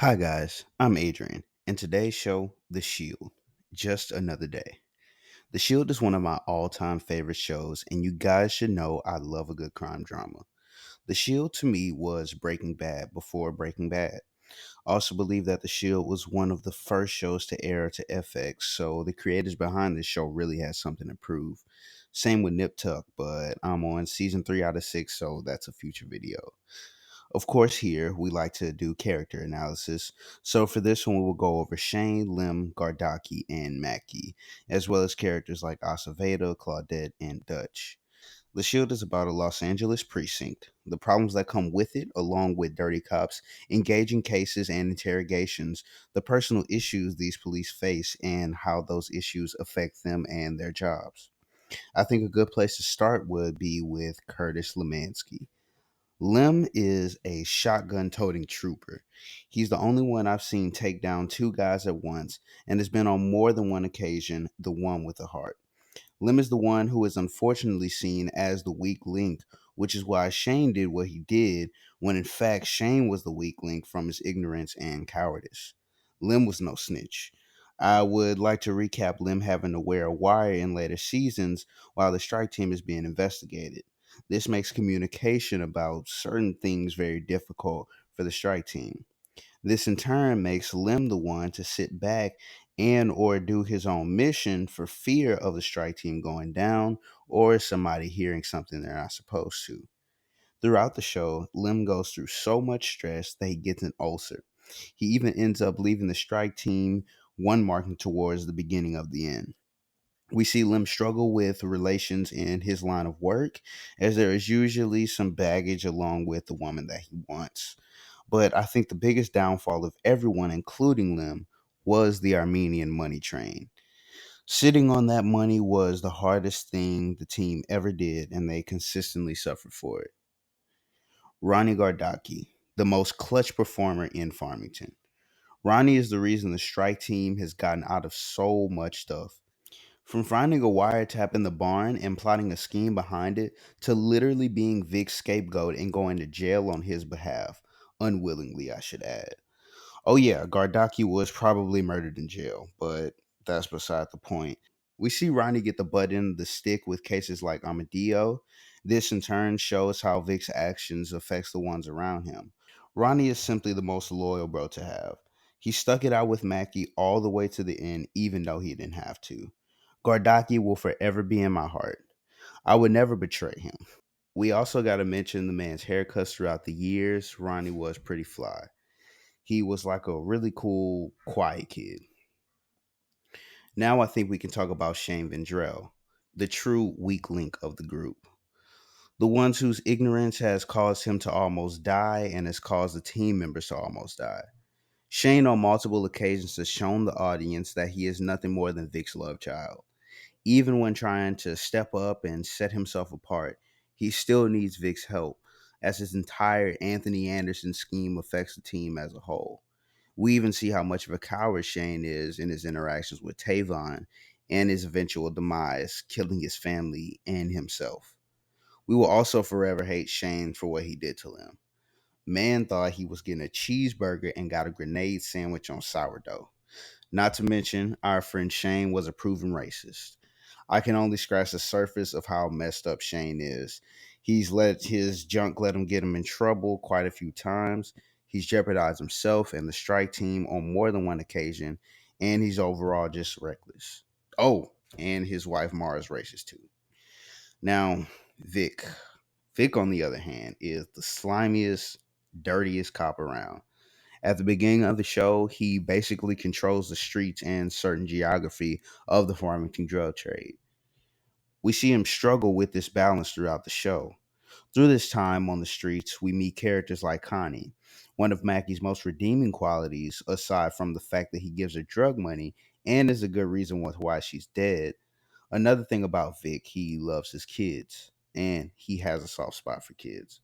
Hi, guys. I'm Adrian, and today's show, The Shield. Just another day. The Shield is one of my all time favorite shows, and you guys should know I love a good crime drama. The Shield to me was Breaking Bad before Breaking Bad. I also believe that The Shield was one of the first shows to air to FX, so the creators behind this show really had something to prove. Same with Nip Tuck, but I'm on season 3 out of 6, so that's a future video. Of course, here we like to do character analysis. So for this one, we will go over Shane, Lim, Gardaki, and Mackie, as well as characters like Aceveda, Claudette, and Dutch. The Shield is about a Los Angeles precinct, the problems that come with it, along with dirty cops, engaging cases and interrogations, the personal issues these police face, and how those issues affect them and their jobs. I think a good place to start would be with Curtis Lemansky. Lim is a shotgun toting trooper. He's the only one I've seen take down two guys at once and has been on more than one occasion the one with the heart. Lim is the one who is unfortunately seen as the weak link, which is why Shane did what he did, when in fact Shane was the weak link from his ignorance and cowardice. Lim was no snitch. I would like to recap Lim having to wear a wire in later seasons while the strike team is being investigated. This makes communication about certain things very difficult for the strike team. This in turn makes Lim the one to sit back and or do his own mission for fear of the strike team going down or somebody hearing something they're not supposed to. Throughout the show, Lim goes through so much stress that he gets an ulcer. He even ends up leaving the strike team, one marking towards the beginning of the end. We see Lim struggle with relations in his line of work, as there is usually some baggage along with the woman that he wants. But I think the biggest downfall of everyone, including Lim, was the Armenian money train. Sitting on that money was the hardest thing the team ever did, and they consistently suffered for it. Ronnie Gardaki, the most clutch performer in Farmington. Ronnie is the reason the strike team has gotten out of so much stuff. From finding a wiretap in the barn and plotting a scheme behind it to literally being Vic's scapegoat and going to jail on his behalf. Unwillingly, I should add. Oh, yeah, Gardaki was probably murdered in jail, but that's beside the point. We see Ronnie get the butt end of the stick with cases like Amadio. This in turn shows how Vic's actions affects the ones around him. Ronnie is simply the most loyal bro to have. He stuck it out with Mackie all the way to the end, even though he didn't have to. Gardaki will forever be in my heart. I would never betray him. We also got to mention the man's haircuts throughout the years. Ronnie was pretty fly. He was like a really cool, quiet kid. Now I think we can talk about Shane Vendrell, the true weak link of the group. The ones whose ignorance has caused him to almost die and has caused the team members to almost die. Shane on multiple occasions has shown the audience that he is nothing more than Vic's love child. Even when trying to step up and set himself apart, he still needs Vic's help, as his entire Anthony Anderson scheme affects the team as a whole. We even see how much of a coward Shane is in his interactions with Tavon and his eventual demise, killing his family and himself. We will also forever hate Shane for what he did to Lim. Man thought he was getting a cheeseburger and got a grenade sandwich on sourdough. Not to mention, our friend Shane was a proven racist. I can only scratch the surface of how messed up Shane is. He's let his junk let him get him in trouble quite a few times. He's jeopardized himself and the strike team on more than one occasion, and he's overall just reckless. Oh, and his wife Mara's racist too. Now, Vic. Vic, on the other hand, is the slimiest, dirtiest cop around. At the beginning of the show, he basically controls the streets and certain geography of the Farmington drug trade. We see him struggle with this balance throughout the show. Through this time on the streets, we meet characters like Connie. One of Mackie's most redeeming qualities, aside from the fact that he gives her drug money and is a good reason why she's dead. Another thing about Vic, he loves his kids and he has a soft spot for kids.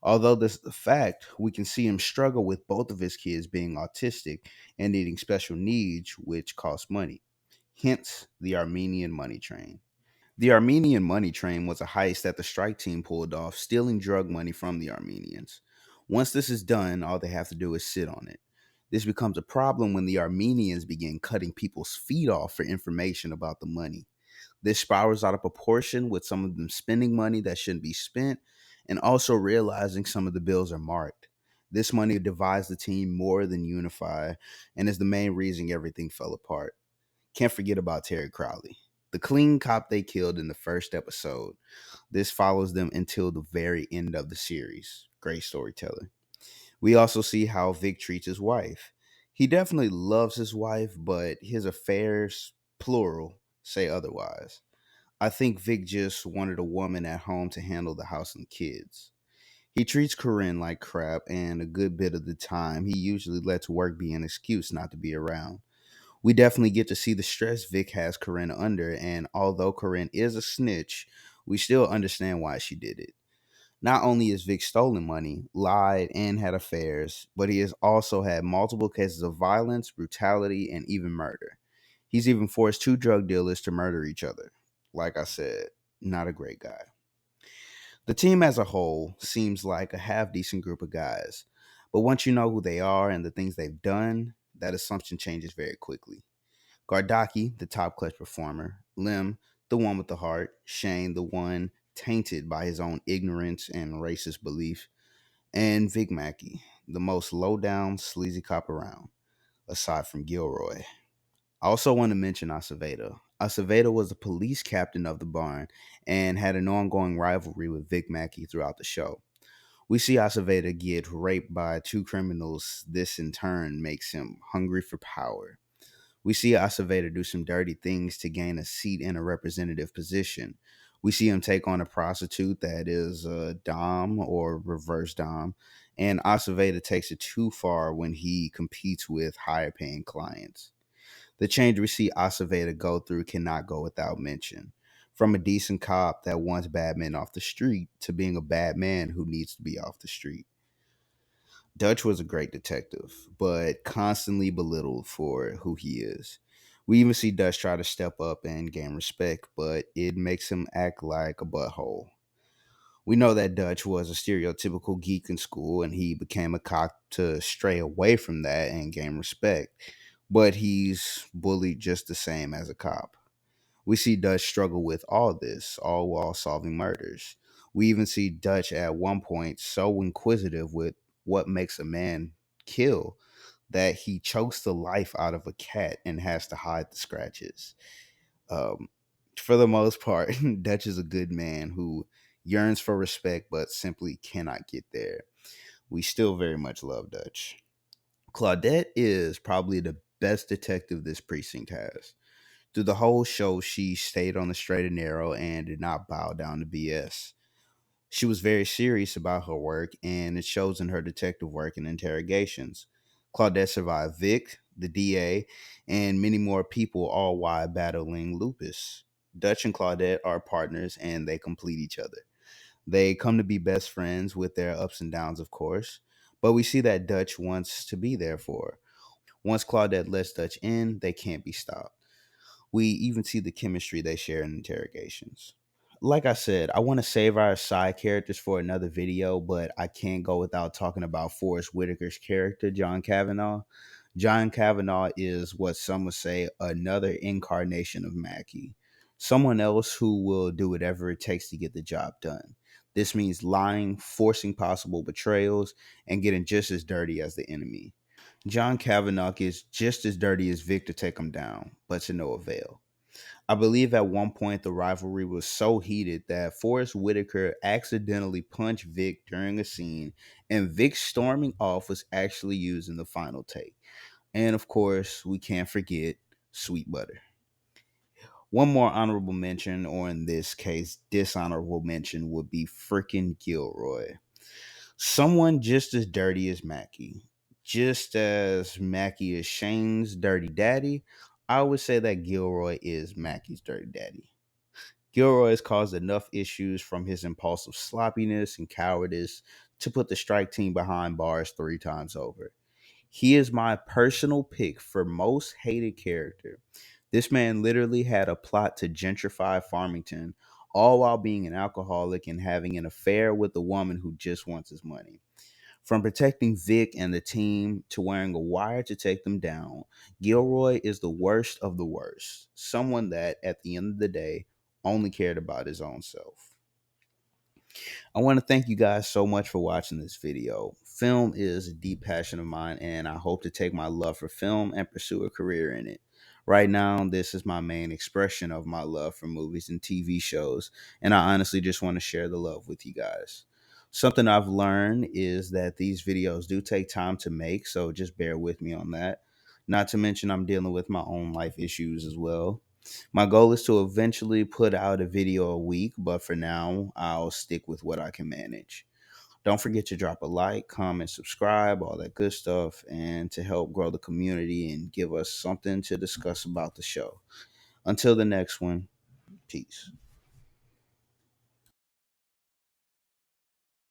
Although this is a fact, we can see him struggle with both of his kids being autistic and needing special needs, which cost money. Hence, the Armenian money train. The Armenian money train was a heist that the strike team pulled off, stealing drug money from the Armenians. Once this is done, all they have to do is sit on it. This becomes a problem when the Armenians begin cutting people's feet off for information about the money. This spirals out of proportion, with some of them spending money that shouldn't be spent and also realizing some of the bills are marked. This money divides the team more than unify and is the main reason everything fell apart. Can't forget about Terry Crowley, the clean cop they killed in the first episode. This follows them until the very end of the series. Great storytelling. We also see how Vic treats his wife. He definitely loves his wife, but his affairs, plural, say otherwise. I think Vic just wanted a woman at home to handle the house and kids. He treats Corinne like crap, and a good bit of the time, he usually lets work be an excuse not to be around. We definitely get to see the stress Vic has Corinne under, and although Corinne is a snitch, we still understand why she did it. Not only has Vic stolen money, lied, and had affairs, but he has also had multiple cases of violence, brutality, and even murder. He's even forced two drug dealers to murder each other. Like I said, not a great guy. The team as a whole seems like a half decent group of guys, but once you know who they are and the things they've done, that assumption changes very quickly. Gardaki, the top clutch performer, Lim, the one with the heart, Shane, the one tainted by his own ignorance and racist belief, and Vic Mackey, the most low down, sleazy cop around, aside from Gilroy. I also want to mention Aceveda. Aceveda was the police captain of the barn and had an ongoing rivalry with Vic Mackey throughout the show. We see Aceveda get raped by two criminals. This in turn makes him hungry for power. We see Aceveda do some dirty things to gain a seat in a representative position. We see him take on a prostitute that is a Dom or reverse Dom, and Aceveda takes it too far when he competes with higher paying clients. The change we see Aceveda go through cannot go without mention. From a decent cop that wants bad men off the street to being a bad man who needs to be off the street. Dutch was a great detective, but constantly belittled for who he is. We even see Dutch try to step up and gain respect, but it makes him act like a butthole. We know that Dutch was a stereotypical geek in school and he became a cop to stray away from that and gain respect, but he's bullied just the same as a cop. We see Dutch struggle with all this, all while solving murders. We even see Dutch at one point so inquisitive with what makes a man kill that he chokes the life out of a cat and has to hide the scratches. Um, for the most part, Dutch is a good man who yearns for respect but simply cannot get there. We still very much love Dutch. Claudette is probably the best detective this precinct has. Through the whole show, she stayed on the straight and narrow and did not bow down to BS. She was very serious about her work, and it shows in her detective work and interrogations. Claudette survived Vic, the DA, and many more people, all while battling lupus. Dutch and Claudette are partners, and they complete each other. They come to be best friends with their ups and downs, of course, but we see that Dutch wants to be there for her. Once Claudette lets Dutch in, they can't be stopped. We even see the chemistry they share in interrogations. Like I said, I want to save our side characters for another video, but I can't go without talking about Forrest Whitaker's character, John Kavanaugh. John Kavanaugh is what some would say another incarnation of Mackie. Someone else who will do whatever it takes to get the job done. This means lying, forcing possible betrayals, and getting just as dirty as the enemy. John Kavanaugh is just as dirty as Vic to take him down, but to no avail. I believe at one point the rivalry was so heated that Forrest Whitaker accidentally punched Vic during a scene, and Vic storming off was actually used in the final take. And of course, we can't forget Sweet Butter. One more honorable mention, or in this case, dishonorable mention, would be freaking Gilroy. Someone just as dirty as Mackie. Just as Mackie is Shane's dirty daddy, I would say that Gilroy is Mackie's dirty daddy. Gilroy has caused enough issues from his impulsive sloppiness and cowardice to put the strike team behind bars 3 times over. He is my personal pick for most hated character. This man literally had a plot to gentrify Farmington, all while being an alcoholic and having an affair with a woman who just wants his money. From protecting Vic and the team to wearing a wire to take them down, Gilroy is the worst of the worst. Someone that, at the end of the day, only cared about his own self. I want to thank you guys so much for watching this video. Film is a deep passion of mine, and I hope to take my love for film and pursue a career in it. Right now, this is my main expression of my love for movies and TV shows, and I honestly just want to share the love with you guys. Something I've learned is that these videos do take time to make, so just bear with me on that. Not to mention, I'm dealing with my own life issues as well. My goal is to eventually put out a video a week, but for now, I'll stick with what I can manage. Don't forget to drop a like, comment, subscribe, all that good stuff, and to help grow the community and give us something to discuss about the show. Until the next one, peace.